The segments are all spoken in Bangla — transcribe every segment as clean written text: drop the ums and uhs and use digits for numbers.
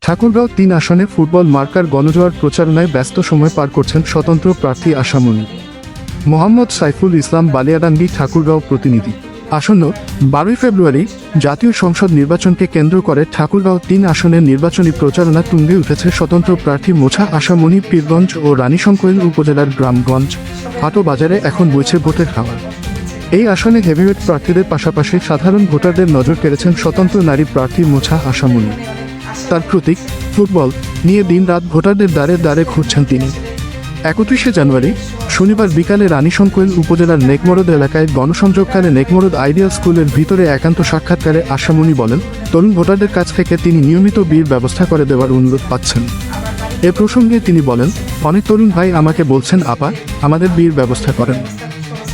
ঠাকুরগাঁও ৩ আসনে ফুটবল মার্কার গণজোয়ার প্রচারণায় ব্যস্ত সময় পার করছেন স্বতন্ত্র প্রার্থী আশামণি মোহাম্মদ সাইফুল ইসলাম বালিয়াডাঙ্গি ঠাকুরগাঁও প্রতিনিধি। আসন্ন ১২ ফেব্রুয়ারি জাতীয় সংসদ নির্বাচনকে কেন্দ্র করে ঠাকুরগাঁও ৩ আসনের নির্বাচনী প্রচারণা তুঙ্গে উঠেছে স্বতন্ত্র প্রার্থী মোছা আশামণি। পীরগঞ্জ ও রানীশংকৈল উপজেলার গ্রামগঞ্জ হাটো বাজারে এখন বইছে ভোটের খাওয়া। এই আসনে হেভিওয়েট প্রার্থীদের পাশাপাশি সাধারণ ভোটারদের নজর কেড়েছেন স্বতন্ত্র নারী প্রার্থী মোছা আশামণি। তার প্রতীক ফুটবল নিয়ে দিনরাত ভোটারদের দ্বারে দ্বারে ঘুরছেন তিনি। ৩১শে জানুয়ারি শনিবার বিকালে রানীশংকৈল উপজেলার নেকমরদ এলাকায় গণসংযোগকালে নেকমরদ আইডিয়াল স্কুলের ভিতরে একান্ত সাক্ষাৎকারে আশামণি বলেন, তরুণ ভোটারদের কাছ থেকে তিনি নিয়মিত বিয়ের ব্যবস্থা করে দেওয়ার অনুরোধ পাচ্ছেন। এ প্রসঙ্গে তিনি বলেন, অনেক তরুণ ভাই আমাকে বলছেন, আপা আমাদের বিয়ের ব্যবস্থা করেন।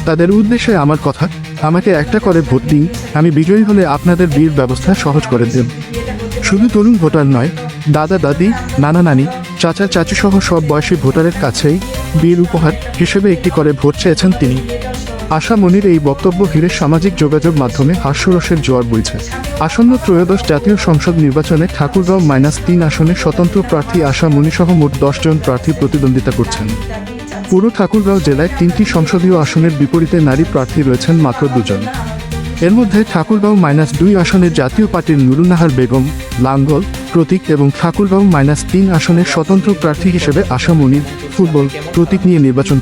তাদের উদ্দেশ্যে আমার কথা, আমাকে একটা করে ভোট দিন, আমি বিজয়ী হলে আপনাদের বিয়ের ব্যবস্থা সহজ করে দেব। শুধু তরুণ ভোটার নয়, দাদা দাদি, নানা নানি, চাচা চাচি সহ সব বয়সী ভোটারের কাছেই বিয়ের উপহার হিসেবে একটি করে ভোট চেয়েছেন তিনি। আশামণির এই বক্তব্য ঘিরে সামাজিক যোগাযোগ মাধ্যমে হাস্যরসের জোয়ার বইছে। আসন্ন ত্রয়োদশ জাতীয় সংসদ নির্বাচনে ঠাকুরগাঁও -৩ আসনে স্বতন্ত্র প্রার্থী আশামণি সহ মোট ১০ জন প্রার্থী প্রতিদ্বন্দ্বিতা করছেন। পুরো ঠাকুরগাঁও জেলায় ৩টি সংসদীয় আসনের বিপরীতে নারী প্রার্থী রয়েছেন মাত্র ২ জন। এর মধ্যে ঠাকুরগাঁও -২ আসনের জাতীয় পার্টির নুরুন্নাহার বেগম, লাঙ্গল, প্রতীক এবং ঠাকুরগাঁও -৩ আসনের স্বতন্ত্র প্রার্থী হিসেবে আশামণির ফুটবল প্রতীক নিয়ে নির্বাচন